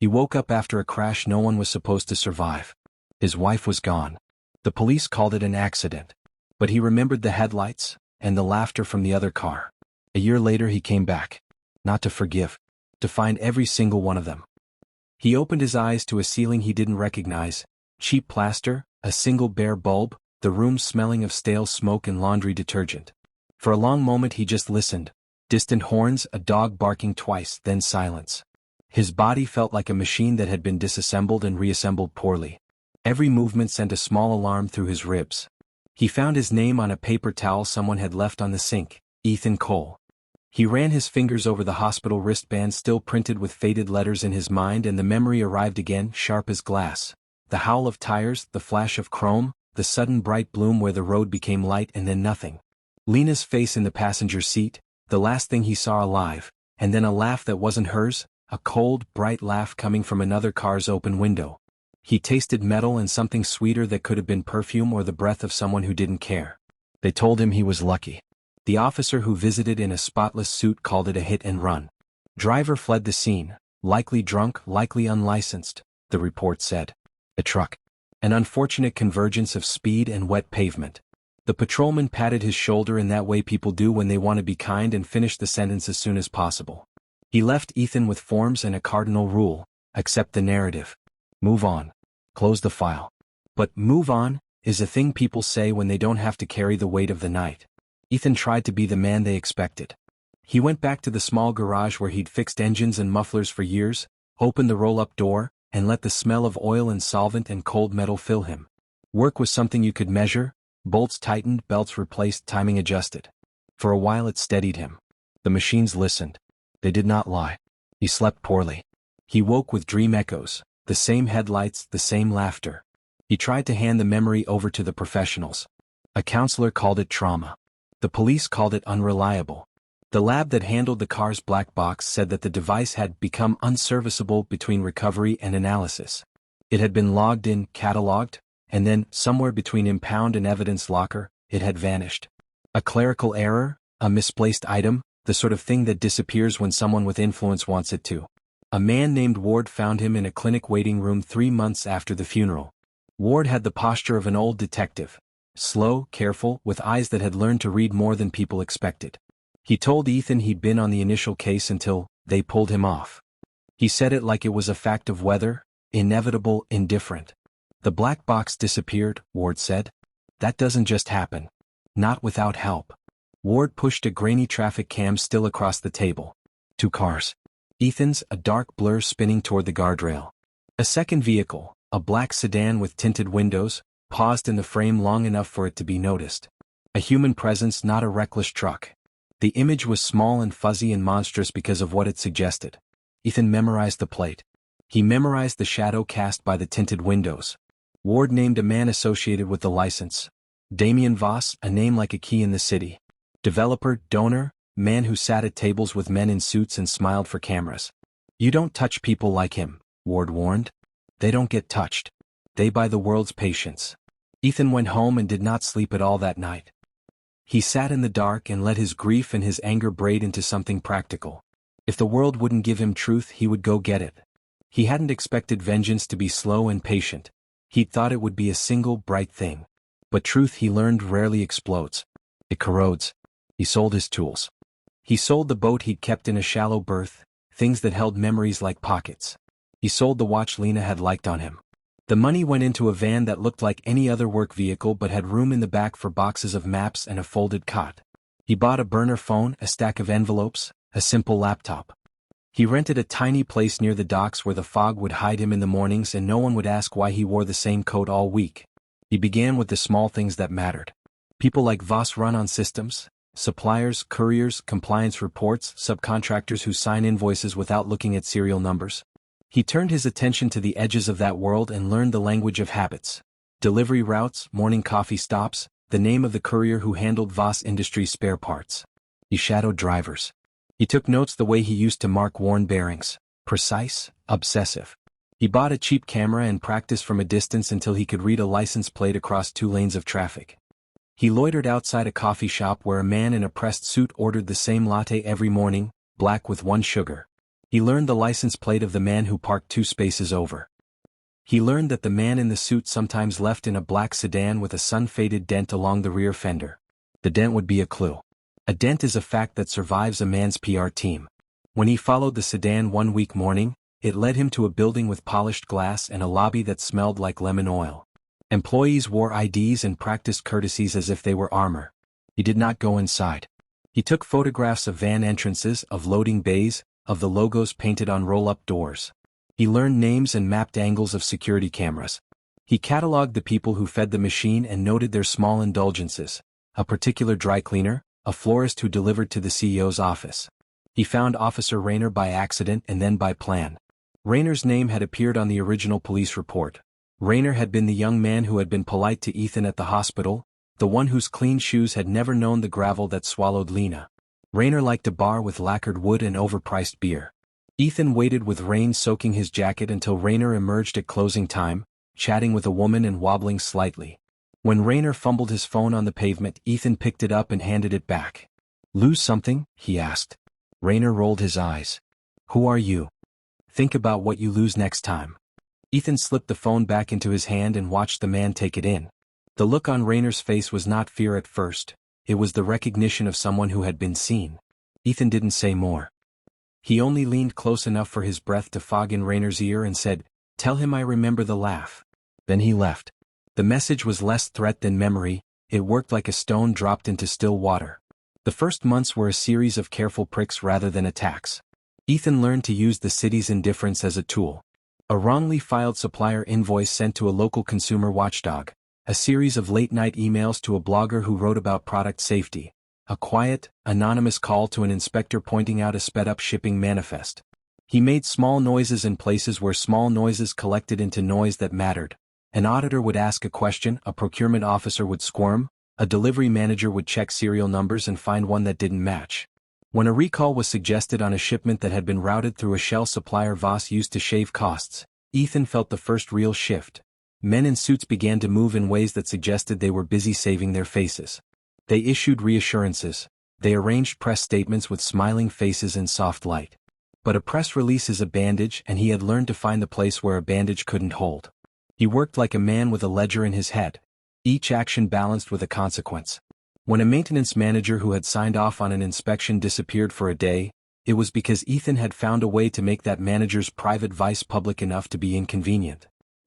He woke up after a crash no one was supposed to survive. His wife was gone. The police called it an accident. But he remembered the headlights and the laughter from the other car. A year later he came back. Not to forgive. To find every single one of them. He opened his eyes to a ceiling he didn't recognize. Cheap plaster, a single bare bulb, the room smelling of stale smoke and laundry detergent. For a long moment he just listened. Distant horns, a dog barking twice, then silence. His body felt like a machine that had been disassembled and reassembled poorly. Every movement sent a small alarm through his ribs. He found his name on a paper towel someone had left on the sink, Ethan Cole. He ran his fingers over the hospital wristband still printed with faded letters in his mind, and the memory arrived again, sharp as glass. The howl of tires, the flash of chrome, the sudden bright bloom where the road became light and then nothing. Lena's face in the passenger seat, the last thing he saw alive, and then a laugh that wasn't hers, a cold, bright laugh coming from another car's open window. He tasted metal and something sweeter that could have been perfume or the breath of someone who didn't care. They told him he was lucky. The officer who visited in a spotless suit called it a hit and run. Driver fled the scene, likely drunk, likely unlicensed, the report said. A truck. An unfortunate convergence of speed and wet pavement. The patrolman patted his shoulder in that way people do when they want to be kind and finished the sentence as soon as possible. He left Ethan with forms and a cardinal rule: accept the narrative. Move on. Close the file. But move on is a thing people say when they don't have to carry the weight of the night. Ethan tried to be the man they expected. He went back to the small garage where he'd fixed engines and mufflers for years, opened the roll-up door, and let the smell of oil and solvent and cold metal fill him. Work was something you could measure, bolts tightened, belts replaced, timing adjusted. For a while it steadied him. The machines listened. They did not lie. He slept poorly. He woke with dream echoes. The same headlights, the same laughter. He tried to hand the memory over to the professionals. A counselor called it trauma. The police called it unreliable. The lab that handled the car's black box said that the device had become unserviceable between recovery and analysis. It had been logged in, cataloged, and then, somewhere between impound and evidence locker, it had vanished. A clerical error, a misplaced item, the sort of thing that disappears when someone with influence wants it to. A man named Ward found him in a clinic waiting room 3 months after the funeral. Ward had the posture of an old detective. Slow, careful, with eyes that had learned to read more than people expected. He told Ethan he'd been on the initial case until they pulled him off. He said it like it was a fact of weather, inevitable, indifferent. The black box disappeared, Ward said. That doesn't just happen. Not without help. Ward pushed a grainy traffic cam still across the table. 2 cars. Ethan's, a dark blur spinning toward the guardrail. A second vehicle, a black sedan with tinted windows, paused in the frame long enough for it to be noticed. A human presence, not a reckless truck. The image was small and fuzzy and monstrous because of what it suggested. Ethan memorized the plate. He memorized the shadow cast by the tinted windows. Ward named a man associated with the license. Damien Voss, a name like a key in the city. Developer, donor, man who sat at tables with men in suits and smiled for cameras. You don't touch people like him, Ward warned. They don't get touched. They buy the world's patience. Ethan went home and did not sleep at all that night. He sat in the dark and let his grief and his anger braid into something practical. If the world wouldn't give him truth, he would go get it. He hadn't expected vengeance to be slow and patient. He'd thought it would be a single, bright thing. But truth, he learned, rarely explodes. It corrodes. He sold his tools. He sold the boat he'd kept in a shallow berth, things that held memories like pockets. He sold the watch Lena had liked on him. The money went into a van that looked like any other work vehicle but had room in the back for boxes of maps and a folded cot. He bought a burner phone, a stack of envelopes, a simple laptop. He rented a tiny place near the docks where the fog would hide him in the mornings and no one would ask why he wore the same coat all week. He began with the small things that mattered. People like Voss run on systems. Suppliers, couriers, compliance reports, subcontractors who sign invoices without looking at serial numbers. He turned his attention to the edges of that world and learned the language of habits. Delivery routes, morning coffee stops, the name of the courier who handled Voss Industries spare parts. He shadowed drivers. He took notes the way he used to mark worn bearings. Precise, obsessive. He bought a cheap camera and practiced from a distance until he could read a license plate across 2 lanes of traffic. He loitered outside a coffee shop where a man in a pressed suit ordered the same latte every morning, black with 1 sugar. He learned the license plate of the man who parked 2 spaces over. He learned that the man in the suit sometimes left in a black sedan with a sun-faded dent along the rear fender. The dent would be a clue. A dent is a fact that survives a man's PR team. When he followed the sedan one week morning, it led him to a building with polished glass and a lobby that smelled like lemon oil. Employees wore IDs and practiced courtesies as if they were armor. He did not go inside. He took photographs of van entrances, of loading bays, of the logos painted on roll-up doors. He learned names and mapped angles of security cameras. He cataloged the people who fed the machine and noted their small indulgences, a particular dry cleaner, a florist who delivered to the CEO's office. He found Officer Rayner by accident and then by plan. Rayner's name had appeared on the original police report. Rayner had been the young man who had been polite to Ethan at the hospital, the one whose clean shoes had never known the gravel that swallowed Lena. Rayner liked a bar with lacquered wood and overpriced beer. Ethan waited with rain soaking his jacket until Rayner emerged at closing time, chatting with a woman and wobbling slightly. When Rayner fumbled his phone on the pavement, Ethan picked it up and handed it back. "Lose something?" he asked. Rayner rolled his eyes. "Who are you? Think about what you lose next time." Ethan slipped the phone back into his hand and watched the man take it in. The look on Rayner's face was not fear at first, it was the recognition of someone who had been seen. Ethan didn't say more. He only leaned close enough for his breath to fog in Rayner's ear and said, "Tell him I remember the laugh." Then he left. The message was less threat than memory, it worked like a stone dropped into still water. The first months were a series of careful pricks rather than attacks. Ethan learned to use the city's indifference as a tool. A wrongly filed supplier invoice sent to a local consumer watchdog, a series of late-night emails to a blogger who wrote about product safety, a quiet, anonymous call to an inspector pointing out a sped-up shipping manifest. He made small noises in places where small noises collected into noise that mattered. An auditor would ask a question, a procurement officer would squirm, a delivery manager would check serial numbers and find one that didn't match. When a recall was suggested on a shipment that had been routed through a shell supplier Voss used to shave costs, Ethan felt the first real shift. Men in suits began to move in ways that suggested they were busy saving their faces. They issued reassurances. They arranged press statements with smiling faces and soft light. But a press release is a bandage, and he had learned to find the place where a bandage couldn't hold. He worked like a man with a ledger in his head. Each action balanced with a consequence. When a maintenance manager who had signed off on an inspection disappeared for a day, it was because Ethan had found a way to make that manager's private vice public enough to be inconvenient.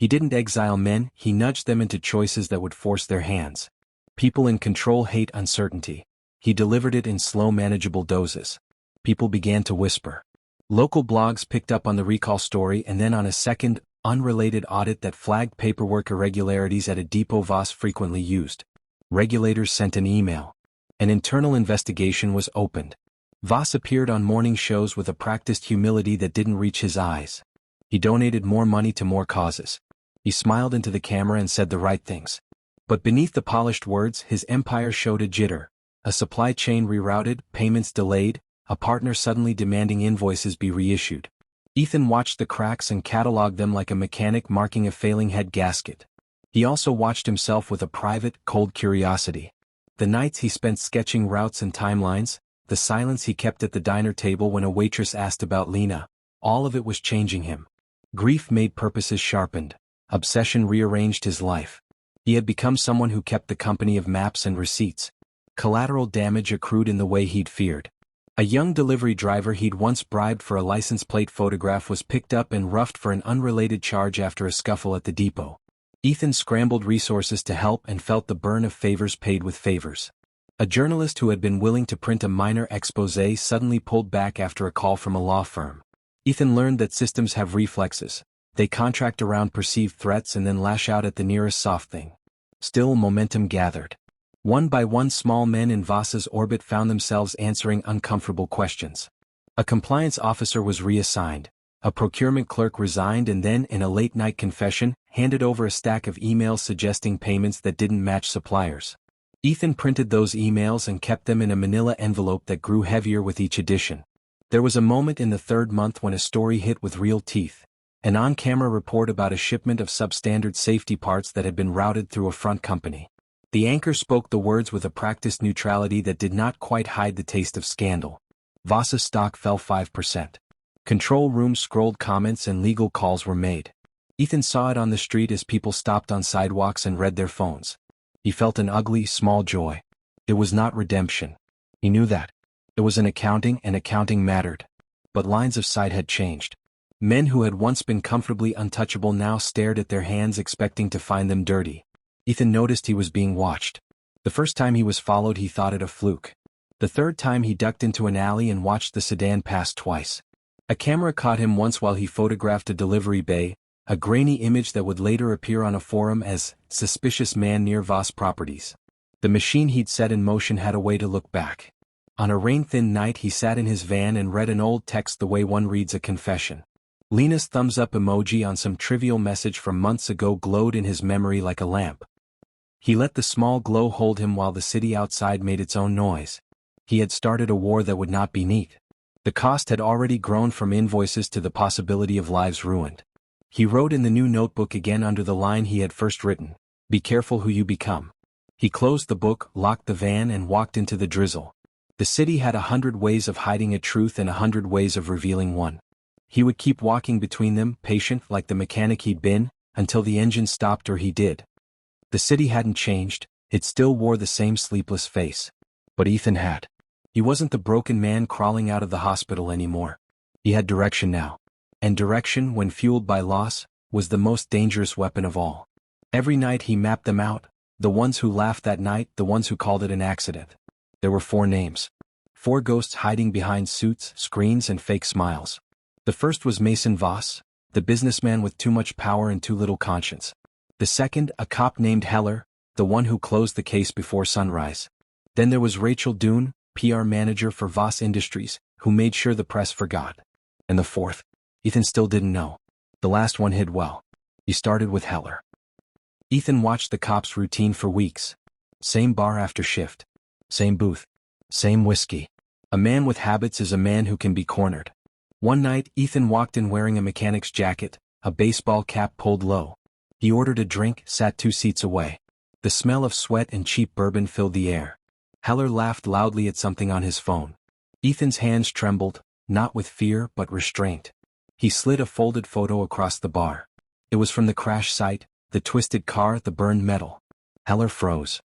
He didn't exile men, he nudged them into choices that would force their hands. People in control hate uncertainty. He delivered it in slow manageable doses. People began to whisper. Local blogs picked up on the recall story and then on a second, unrelated audit that flagged paperwork irregularities at a depot Voss frequently used. Regulators sent an email. An internal investigation was opened. Voss appeared on morning shows with a practiced humility that didn't reach his eyes. He donated more money to more causes. He smiled into the camera and said the right things. But beneath the polished words, his empire showed a jitter. A supply chain rerouted, payments delayed, a partner suddenly demanding invoices be reissued. Ethan watched the cracks and cataloged them like a mechanic marking a failing head gasket. He also watched himself with a private, cold curiosity. The nights he spent sketching routes and timelines, the silence he kept at the diner table when a waitress asked about Lena, all of it was changing him. Grief made purposes sharpened. Obsession rearranged his life. He had become someone who kept the company of maps and receipts. Collateral damage accrued in the way he'd feared. A young delivery driver he'd once bribed for a license plate photograph was picked up and roughed for an unrelated charge after a scuffle at the depot. Ethan scrambled resources to help and felt the burn of favors paid with favors. A journalist who had been willing to print a minor exposé suddenly pulled back after a call from a law firm. Ethan learned that systems have reflexes. They contract around perceived threats and then lash out at the nearest soft thing. Still, momentum gathered. One by one, small men in Voss's orbit found themselves answering uncomfortable questions. A compliance officer was reassigned. A procurement clerk resigned and then, in a late-night confession, handed over a stack of emails suggesting payments that didn't match suppliers. Ethan printed those emails and kept them in a manila envelope that grew heavier with each edition. There was a moment in the third month when a story hit with real teeth. An on-camera report about a shipment of substandard safety parts that had been routed through a front company. The anchor spoke the words with a practiced neutrality that did not quite hide the taste of scandal. Voss's stock fell 5%. Control rooms scrolled comments and legal calls were made. Ethan saw it on the street as people stopped on sidewalks and read their phones. He felt an ugly, small joy. It was not redemption. He knew that. It was an accounting, and accounting mattered. But lines of sight had changed. Men who had once been comfortably untouchable now stared at their hands expecting to find them dirty. Ethan noticed he was being watched. The first time he was followed he thought it a fluke. The third time he ducked into an alley and watched the sedan pass twice. A camera caught him once while he photographed a delivery bay, a grainy image that would later appear on a forum as "Suspicious Man Near Voss Properties." The machine he'd set in motion had a way to look back. On a rain-thin night he sat in his van and read an old text the way one reads a confession. Lena's thumbs-up emoji on some trivial message from months ago glowed in his memory like a lamp. He let the small glow hold him while the city outside made its own noise. He had started a war that would not be neat. The cost had already grown from invoices to the possibility of lives ruined. He wrote in the new notebook again under the line he had first written, "Be careful who you become." He closed the book, locked the van and walked into the drizzle. The city had 100 ways of hiding a truth and 100 ways of revealing one. He would keep walking between them, patient like the mechanic he'd been, until the engine stopped or he did. The city hadn't changed, it still wore the same sleepless face. But Ethan had. He wasn't the broken man crawling out of the hospital anymore. He had direction now. And direction, when fueled by loss, was the most dangerous weapon of all. Every night he mapped them out, the ones who laughed that night, the ones who called it an accident. There were 4 names. 4 ghosts hiding behind suits, screens and fake smiles. The first was Mason Voss, the businessman with too much power and too little conscience. The second, a cop named Heller, the one who closed the case before sunrise. Then there was Rachel Doon, PR manager for Voss Industries, who made sure the press forgot. And the fourth? Ethan still didn't know. The last one hid well. He started with Heller. Ethan watched the cop's routine for weeks. Same bar after shift. Same booth. Same whiskey. A man with habits is a man who can be cornered. One night, Ethan walked in wearing a mechanic's jacket, a baseball cap pulled low. He ordered a drink, sat 2 seats away. The smell of sweat and cheap bourbon filled the air. Heller laughed loudly at something on his phone. Ethan's hands trembled, not with fear but restraint. He slid a folded photo across the bar. It was from the crash site, the twisted car, the burned metal. Heller froze.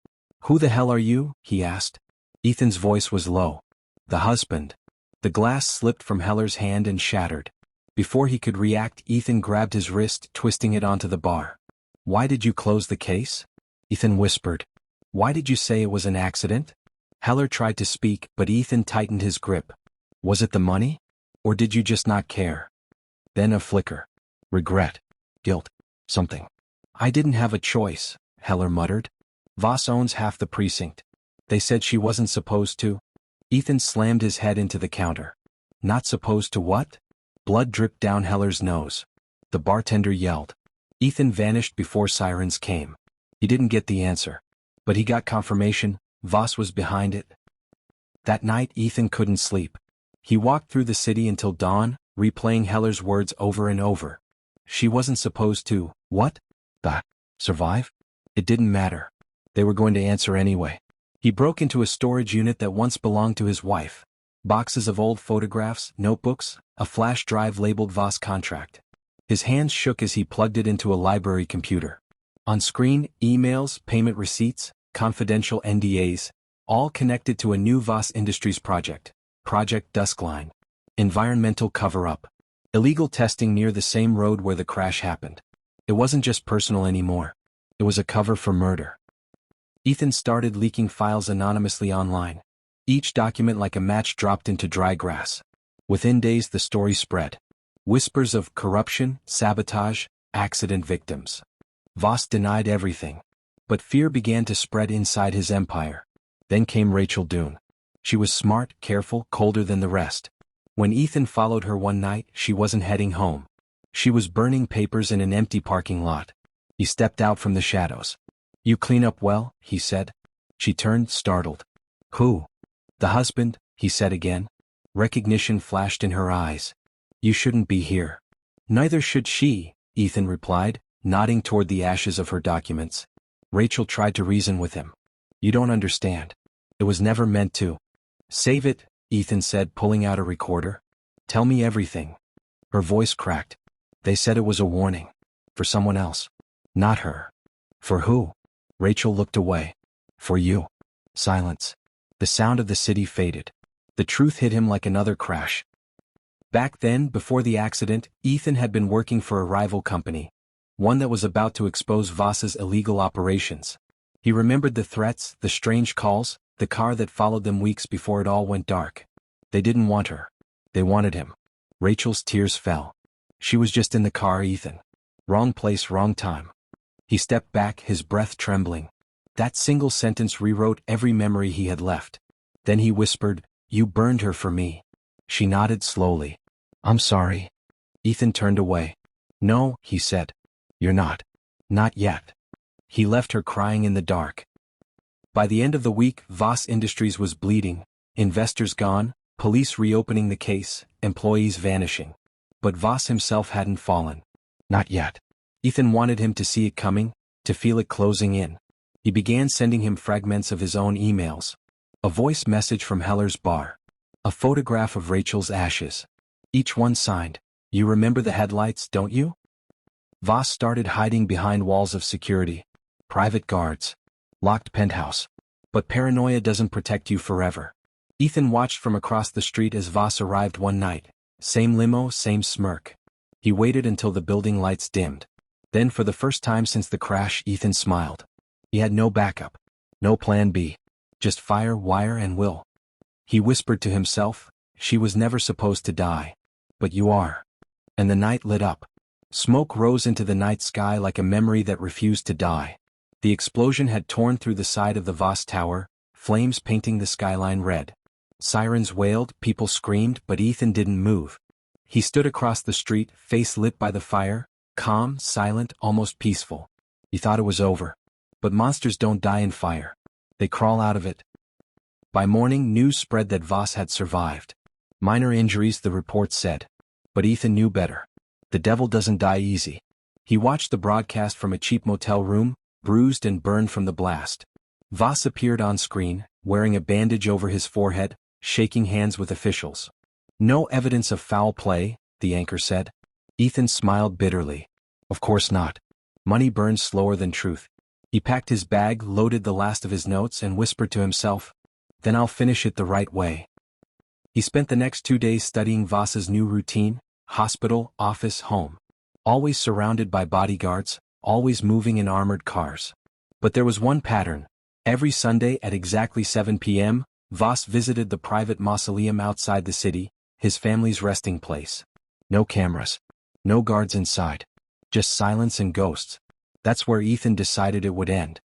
"Who the hell are you?" he asked. Ethan's voice was low. "The husband." The glass slipped from Heller's hand and shattered. Before he could react, Ethan grabbed his wrist, twisting it onto the bar. "Why did you close the case?" Ethan whispered. "Why did you say it was an accident?" Heller tried to speak, but Ethan tightened his grip. "Was it the money? Or did you just not care?" Then a flicker. Regret. Guilt. Something. "I didn't have a choice," Heller muttered. "Voss owns half the precinct. They said she wasn't supposed to." Ethan slammed his head into the counter. "Not supposed to what?" Blood dripped down Heller's nose. The bartender yelled. Ethan vanished before sirens came. He didn't get the answer. But he got confirmation. Voss was behind it. That night Ethan couldn't sleep. He walked through the city until dawn, replaying Heller's words over and over. She wasn't supposed to, what? Survive? It didn't matter. They were going to answer anyway. He broke into a storage unit that once belonged to his wife. Boxes of old photographs, notebooks, a flash drive labeled Voss contract. His hands shook as he plugged it into a library computer. On screen, emails, payment receipts, confidential NDAs, all connected to a new Voss Industries project, Project Duskline. Environmental cover-up. Illegal testing near the same road where the crash happened. It wasn't just personal anymore. It was a cover for murder. Ethan started leaking files anonymously online. Each document like a match dropped into dry grass. Within days the story spread. Whispers of corruption, sabotage, accident victims. Voss denied everything. But fear began to spread inside his empire. Then came Rachel Doon. She was smart, careful, colder than the rest. When Ethan followed her one night, she wasn't heading home. She was burning papers in an empty parking lot. He stepped out from the shadows. "You clean up well," he said. She turned, startled. "Who?" "The husband," he said again. Recognition flashed in her eyes. "You shouldn't be here." "Neither should she," Ethan replied, nodding toward the ashes of her documents. Rachel tried to reason with him. "You don't understand. It was never meant to." "Save it," Ethan said, pulling out a recorder. "Tell me everything. Her voice cracked. They said it was a warning. For someone else. Not her. For who? Rachel looked away. For you. Silence. The sound of the city faded. The truth hit him like another crash. Back then, before the accident, Ethan had been working for a rival company, one that was about to expose Voss's illegal operations. He remembered the threats, the strange calls, the car that followed them weeks before it all went dark. They didn't want her. They wanted him. Rachel's tears fell. She was just in the car, Ethan. Wrong place, wrong time. He stepped back, his breath trembling. That single sentence rewrote every memory he had left. Then he whispered, "You burned her for me." She nodded slowly. "I'm sorry." Ethan turned away. "No," he said. "You're not. Not yet." He left her crying in the dark. By the end of the week, Voss Industries was bleeding, investors gone, police reopening the case, employees vanishing. But Voss himself hadn't fallen. Not yet. Ethan wanted him to see it coming, to feel it closing in. He began sending him fragments of his own emails. A voice message from Heller's bar. A photograph of Rachel's ashes. Each one signed, "You remember the headlights, don't you?" Voss started hiding behind walls of security. Private guards. Locked penthouse. But paranoia doesn't protect you forever. Ethan watched from across the street as Voss arrived one night. Same limo, same smirk. He waited until the building lights dimmed. Then for the first time since the crash, Ethan smiled. He had no backup. No plan B. Just fire, wire, and will. He whispered to himself, "She was never supposed to die. But you are." And the night lit up. Smoke rose into the night sky like a memory that refused to die. The explosion had torn through the side of the Voss Tower, flames painting the skyline red. Sirens wailed, people screamed, but Ethan didn't move. He stood across the street, face lit by the fire, calm, silent, almost peaceful. He thought it was over. But monsters don't die in fire. They crawl out of it. By morning, news spread that Voss had survived. Minor injuries, the report said. But Ethan knew better. The devil doesn't die easy. He watched the broadcast from a cheap motel room, bruised and burned from the blast. Voss appeared on screen, wearing a bandage over his forehead, shaking hands with officials. "No evidence of foul play," the anchor said. Ethan smiled bitterly. Of course not. Money burns slower than truth. He packed his bag, loaded the last of his notes, and whispered to himself, "Then I'll finish it the right way." He spent the next 2 days studying Voss's new routine: hospital, office, home. Always surrounded by bodyguards, always moving in armored cars. But there was one pattern. Every Sunday at exactly 7 p.m., Voss visited the private mausoleum outside the city, his family's resting place. No cameras. No guards inside. Just silence and ghosts. That's where Ethan decided it would end.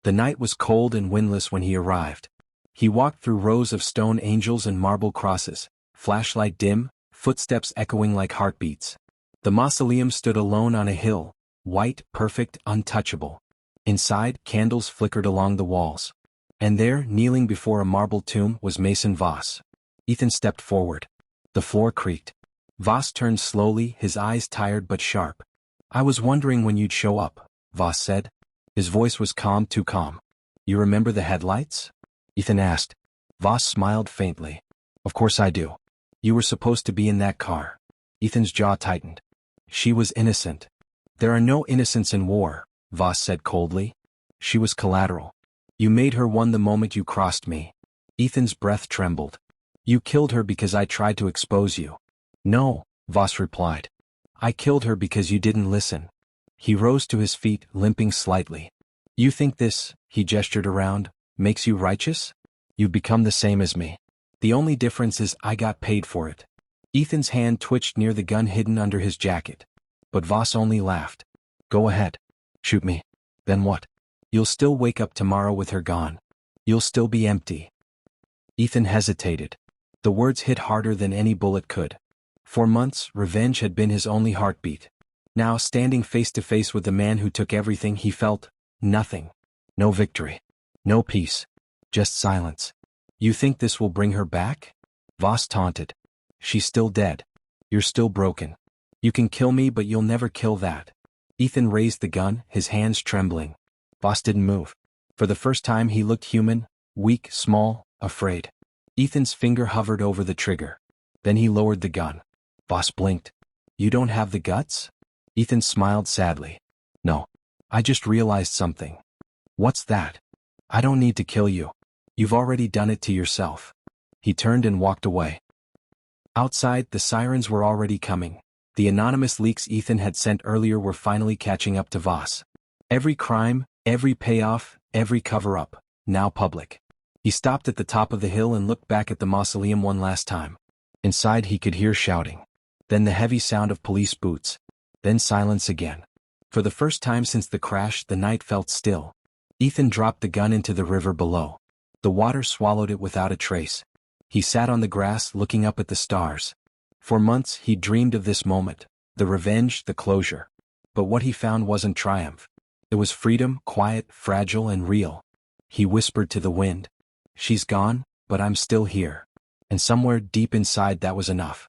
The night was cold and windless when he arrived. He walked through rows of stone angels and marble crosses, flashlight dim, footsteps echoing like heartbeats. The mausoleum stood alone on a hill, white, perfect, untouchable. Inside, candles flickered along the walls. And there, kneeling before a marble tomb, was Mason Voss. Ethan stepped forward. The floor creaked. Voss turned slowly, his eyes tired but sharp. "I was wondering when you'd show up," Voss said. His voice was calm, too calm. "You remember the headlights?" Ethan asked. Voss smiled faintly. "Of course I do. You were supposed to be in that car." Ethan's jaw tightened. "She was innocent." "There are no innocents in war," Voss said coldly. "She was collateral. You made her one the moment you crossed me." Ethan's breath trembled. "You killed her because I tried to expose you." "No," Voss replied. "I killed her because you didn't listen." He rose to his feet, limping slightly. "You think this," he gestured around, "makes you righteous? You've become the same as me. The only difference is I got paid for it." Ethan's hand twitched near the gun hidden under his jacket. But Voss only laughed. "Go ahead. Shoot me. Then what? You'll still wake up tomorrow with her gone. You'll still be empty." Ethan hesitated. The words hit harder than any bullet could. For months, revenge had been his only heartbeat. Now, standing face to face with the man who took everything, he felt nothing. No victory. No peace. Just silence. "You think this will bring her back?" Voss taunted. "She's still dead. You're still broken. You can kill me, but you'll never kill that." Ethan raised the gun, his hands trembling. Voss didn't move. For the first time he looked human, weak, small, afraid. Ethan's finger hovered over the trigger. Then he lowered the gun. Voss blinked. You don't have the guts? Ethan smiled sadly. No. I just realized something. What's that? I don't need to kill you. You've already done it to yourself. He turned and walked away. Outside, the sirens were already coming. The anonymous leaks Ethan had sent earlier were finally catching up to Voss. Every crime, every payoff, every cover-up, now public. He stopped at the top of the hill and looked back at the mausoleum one last time. Inside he could hear shouting. Then the heavy sound of police boots. Then silence again. For the first time since the crash, the night felt still. Ethan dropped the gun into the river below. The water swallowed it without a trace. He sat on the grass looking up at the stars. For months he dreamed of this moment, the revenge, the closure. But what he found wasn't triumph. It was freedom, quiet, fragile, and real. He whispered to the wind. She's gone, but I'm still here. And somewhere deep inside that was enough.